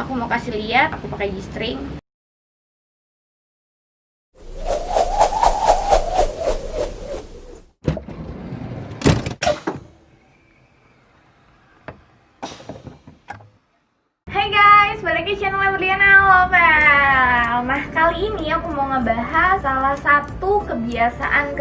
aku mau kasih lihat aku pakai G-string. Hai guys, balik ke channel Berliana Lovel. Nah, kali ini aku mau ngebahas salah satu kebiasaan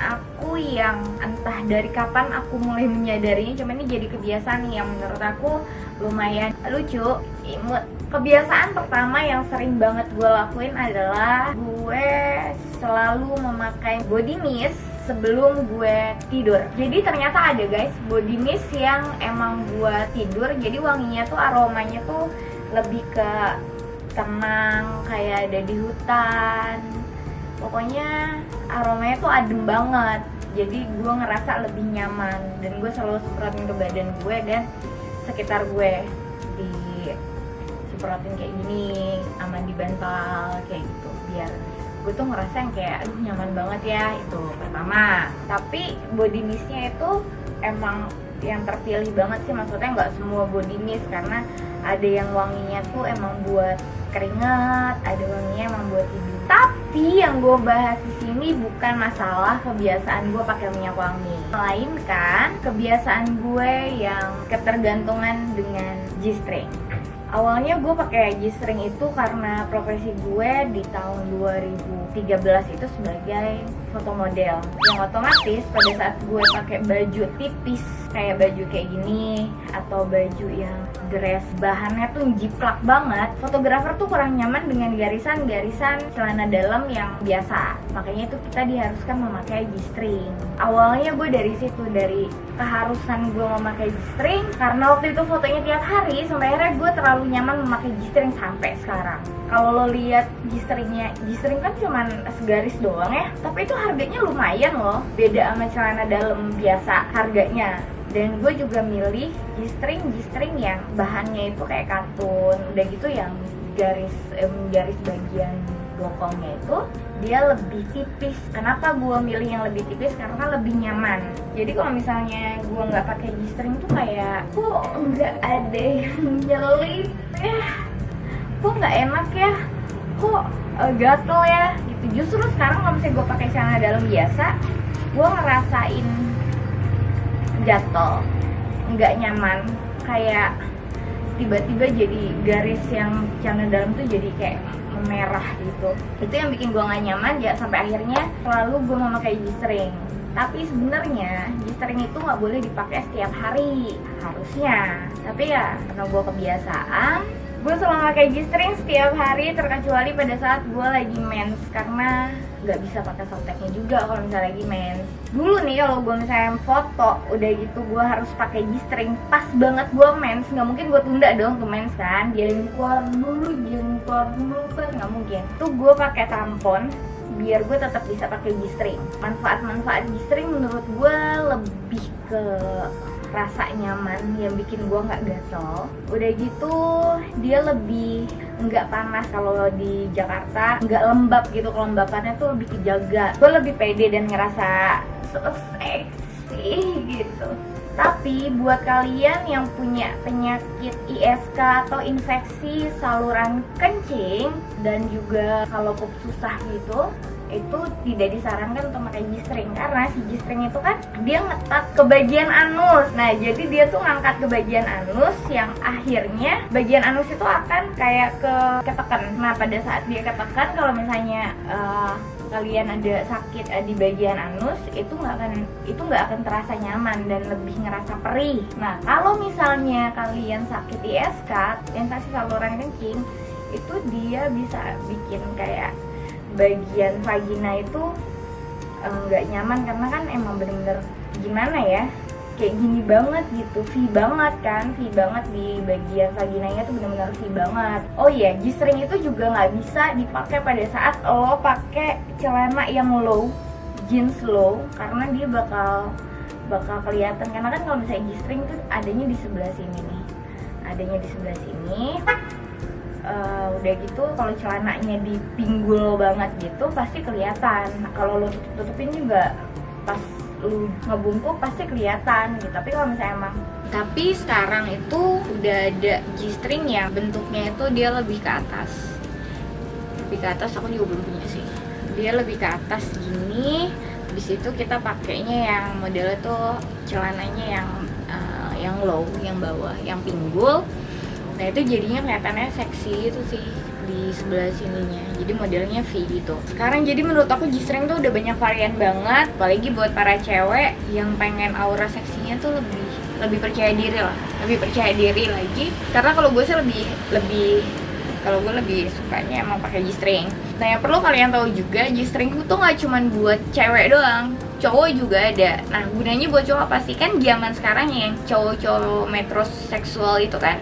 aku yang entah dari kapan aku mulai menyadarinya, cuman ini jadi kebiasaan yang menurut aku lumayan lucu, imut. Kebiasaan pertama yang sering banget gue lakuin adalah gue selalu memakai body mist sebelum gue tidur. Jadi ternyata ada guys body mist yang emang buat tidur. Jadi wanginya tuh, aromanya tuh lebih ke tenang, kayak ada di hutan. Pokoknya aromanya tuh adem banget. Jadi gue ngerasa lebih nyaman dan gue selalu semprotin ke badan gue dan sekitar gue, di semprotin kayak gini sama di bantal kayak gitu, biar gue tuh ngerasa yang kayak aduh nyaman banget ya. Itu pertama. Tapi body mistnya itu emang yang terpilih banget sih, maksudnya nggak semua body mist, karena ada yang wanginya tuh emang buat keringat, ada wanginya emang buat tidur. Tapi yang gue bahas di sini bukan masalah kebiasaan gue pakai minyak wangi, melainkan kebiasaan gue yang ketergantungan dengan G-string. Awalnya gue pakai G-string itu karena profesi gue di tahun 2013 itu sebagai foto model, yang otomatis pada saat gue pakai baju tipis kayak baju kayak gini atau baju yang dress bahannya tuh jiplak banget, fotografer tuh kurang nyaman dengan garisan-garisan celana dalam yang biasa. Makanya itu kita diharuskan memakai G-string. Awalnya gue dari situ, dari keharusan gue memakai G-string, karena waktu itu fotonya tiap hari, sampai akhirnya gue terlalu nyaman memakai G-string sampai sekarang. Kalau lo lihat G-stringnya, G-string kan cuman segaris doang ya, tapi itu harganya lumayan loh, beda sama celana dalam biasa harganya. Dan gue juga milih G-string yang bahannya itu kayak katun, udah gitu yang garis bagian bokongnya itu dia lebih tipis. Kenapa gue milih yang lebih tipis? Karena lebih nyaman. Jadi kalau misalnya gue nggak pakai G-string tuh kayak kok nggak ada yang nyelip ya, kok nggak enak ya, kok gatel ya gitu. Justru sekarang kalau misalnya gue pakai celana dalam biasa, gue ngerasain gatel, nggak nyaman, kayak tiba-tiba jadi garis yang celana dalam tuh jadi kayak merah gitu. Itu yang bikin gue nggak nyaman ya, sampai akhirnya selalu gue memakai G-string. Tapi sebenarnya G-string itu nggak boleh dipakai setiap hari harusnya, tapi ya karena gue kebiasaan, gue selalu pakai G-string setiap hari, terkecuali pada saat gue lagi mens, karena nggak bisa pakai softteknya juga kalau misalnya lagi mens. Dulu nih kalau gue misalnya foto udah gitu gue harus pakai G-string pas banget gue mens, nggak mungkin gue tunda dong ke mens kan, jangan keluar dulu kan nggak mungkin. Tuh gue pakai tampon biar gue tetap bisa pakai G-string. Manfaat G-string menurut gue lebih ke rasa nyaman yang bikin gue nggak gatel. Udah gitu dia lebih nggak panas. Kalau di Jakarta nggak lembab gitu, kelembapannya tuh lebih kejaga. Gue lebih pede dan ngerasa so seksi gitu. Tapi buat kalian yang punya penyakit ISK atau infeksi saluran kencing, dan juga kalau pup susah gitu, itu tidak disarankan untuk pakai G-string, karena si G-string itu kan dia ngetat ke bagian anus. Nah jadi dia tuh ngangkat ke bagian anus, yang akhirnya bagian anus itu akan kayak ketekan. Nah pada saat dia ketekan, kalau misalnya kalian ada sakit di bagian anus, itu nggak akan terasa nyaman dan lebih ngerasa perih. Nah kalau misalnya kalian sakit ISK, infeksi saluran kencing, itu dia bisa bikin kayak bagian vagina itu nggak nyaman, karena kan emang bener-bener gimana ya, kayak gini banget gitu, V banget kan, V banget di bagian vaginanya tuh bener-bener V banget. Oh iya, G-string itu juga nggak bisa dipakai pada saat lo pakai celana yang low, jeans low, karena dia bakal kelihatan. Karena kan kalau misalnya G-string tuh adanya di sebelah sini nih, adanya di sebelah sini. Udah gitu kalau celananya dipinggul banget gitu pasti kelihatan. Kalau lo tutupin juga pas lu ngebungkuk pasti kelihatan gitu. Tapi kalau misalnya emang Tapi sekarang itu udah ada G-string yang bentuknya itu dia lebih ke atas. Lebih ke atas, aku juga belum punya sih. Dia lebih ke atas gini. Habis itu kita pakainya yang modelnya tuh celananya yang low, yang bawah, yang pinggul. Nah itu jadinya kelihatannya seksi itu sih di sebelah sininya. Jadi modelnya V gitu. Sekarang jadi menurut aku G-string tuh udah banyak varian banget. Apalagi buat para cewek yang pengen aura seksinya tuh lebih percaya diri lah. Lebih percaya diri lagi. Karena kalau gue sih kalau gue lebih sukanya emang pakai G-string. Nah yang perlu kalian tahu juga, G-string tuh nggak cuma buat cewek doang, cowok juga ada. Nah gunanya buat cowok pasti kan zaman sekarang yang cowok-cowok metroseksual itu kan,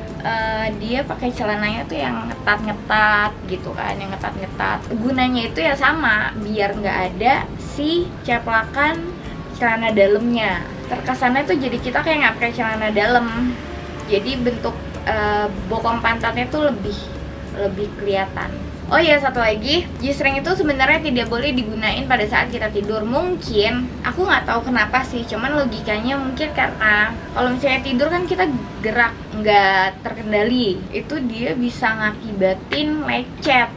dia pakai celananya tuh yang ngetat-ngetat gitu kan, yang ngetat-ngetat. Gunanya itu ya sama, biar nggak ada si ceplakan celana dalamnya. Terkesannya tuh jadi kita kayak nggak pakai celana dalam. Jadi bentuk bokong pantatnya tuh lebih kelihatan. Oh iya, satu lagi, G-string itu sebenarnya tidak boleh digunain pada saat kita tidur. Mungkin, aku nggak tahu kenapa sih, cuman logikanya mungkin karena kalau misalnya tidur kan kita gerak nggak terkendali, itu dia bisa ngakibatin lecet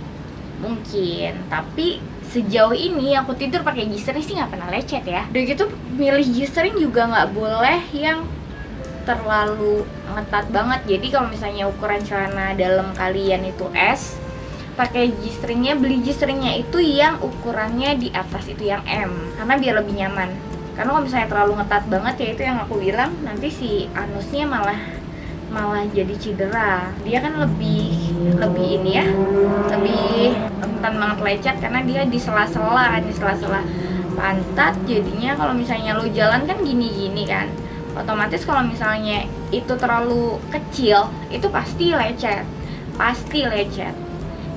mungkin. Tapi sejauh ini aku tidur pakai G-string sih nggak pernah lecet ya. Udah gitu milih G-string juga nggak boleh yang terlalu ngetat banget. Jadi kalau misalnya ukuran celana dalam kalian itu S, pakai G-stringnya, beli G-stringnya itu yang ukurannya di atas, itu yang M, karena biar lebih nyaman. Karena kalau misalnya terlalu ngetat banget ya itu yang aku bilang, nanti si anusnya malah jadi cedera. Dia kan lebih ini ya, lebih rentan banget lecet karena dia di sela-sela pantat. Jadinya kalau misalnya lo jalan kan gini-gini kan, otomatis kalau misalnya itu terlalu kecil itu pasti lecet.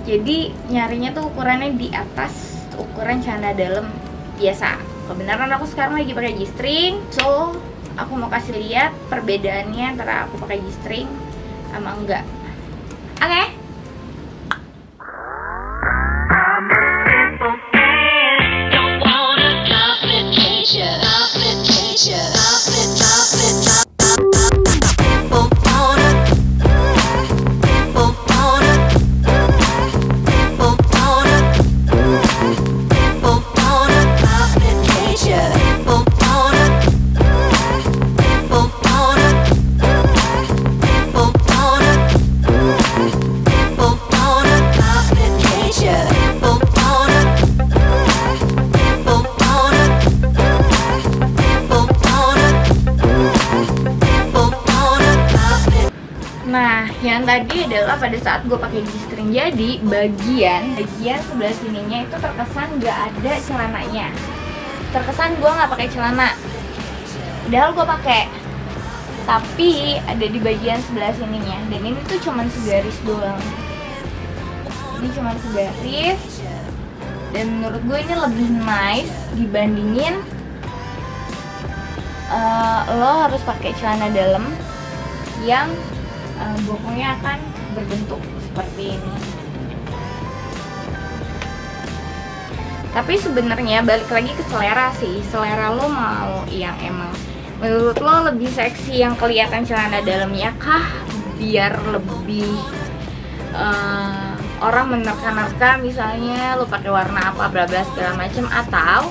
Jadi nyarinya tuh ukurannya di atas ukuran celana dalam biasa. Kebenaran aku sekarang lagi pakai G-string, so aku mau kasih lihat perbedaannya antara aku pakai G-string sama enggak. Oke? Nah, yang tadi adalah pada saat gue pakai G-string, jadi bagian sebelah sininya itu terkesan nggak ada celananya. Terkesan gue nggak pakai celana, padahal gue pakai. Tapi ada di bagian sebelah sininya, dan ini tuh cuman segaris doang. Ini cuman segaris, dan menurut gue ini lebih nice dibandingin lo harus pakai celana dalam yang bokongnya akan berbentuk seperti ini. Tapi sebenarnya balik lagi ke selera sih. Selera lo mau yang emang menurut lo lebih seksi yang kelihatan celana dalamnya kah, biar lebih orang menerka-nerka, misalnya lo pakai warna apa bla bla segala macem, atau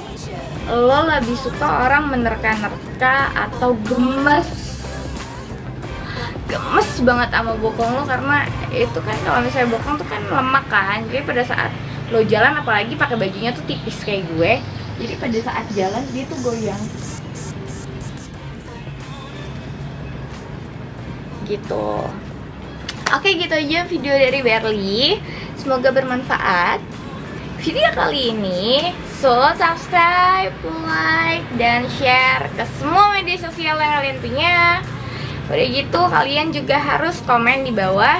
lo lebih suka orang menerka-nerka atau gemes banget sama bokong lo, karena itu kan kalau misalnya bokong tuh kan lemak kan, jadi pada saat lo jalan, apalagi pakai bajunya tuh tipis kayak gue, jadi pada saat jalan dia tuh goyang gitu. Oke, gitu aja video dari Berli, semoga bermanfaat video kali ini. So subscribe, like, dan share ke semua media sosial yang kalian punya. Udah gitu kalian juga harus komen di bawah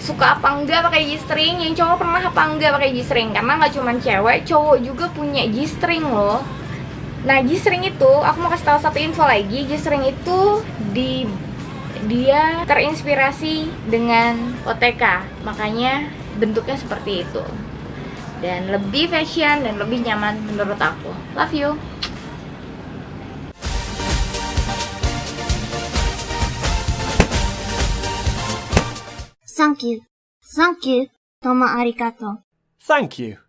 suka apa enggak pakai G-string, yang cowok pernah apa enggak pakai G-string, karena nggak cuma cewek, cowok juga punya G-string loh. Nah, G-string itu aku mau kasih tahu satu info lagi, G-string itu dia terinspirasi dengan OTK, makanya bentuknya seperti itu, dan lebih fashion dan lebih nyaman menurut aku. Love you. Thank you. Thank you. Tomo arigato. Thank you.